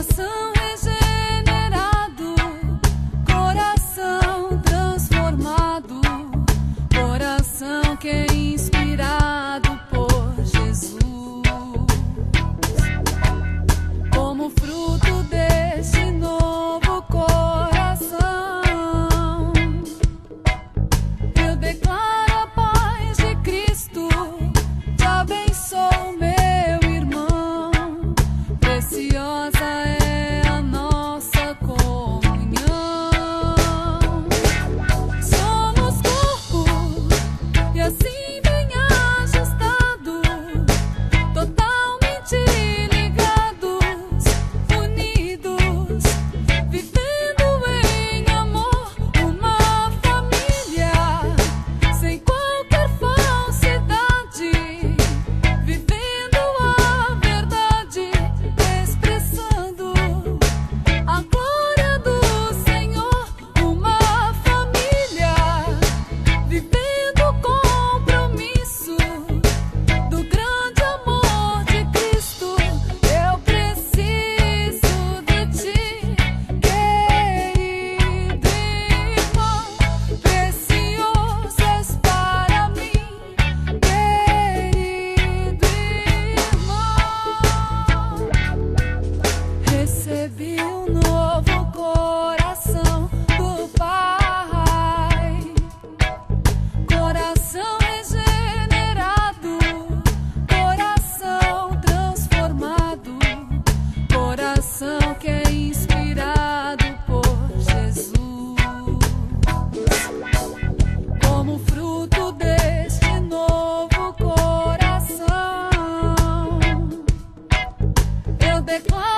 Coração regenerado, coração transformado, coração que é inspirado por Jesus. Como fruto deste novo coração, eu declaro a paz de Cristo, te abençoo, meu irmão. Preciosa é a nossa comunhão. Somos corpo e assim bem ajustado, totalmente ligados, unidos, vivendo em amor, uma família, sem qualquer falsidade, vivendo a verdade, expressando a glória do Senhor, uma família, vivendo o compromisso do grande amor de Cristo. Eu preciso de ti, querido irmão, precioso és para mim, querido irmão. Recebi um novo coração do Pai, coração regenerado, coração transformado, coração que é inspirado por Jesus. Como fruto deste novo coração, eu declaro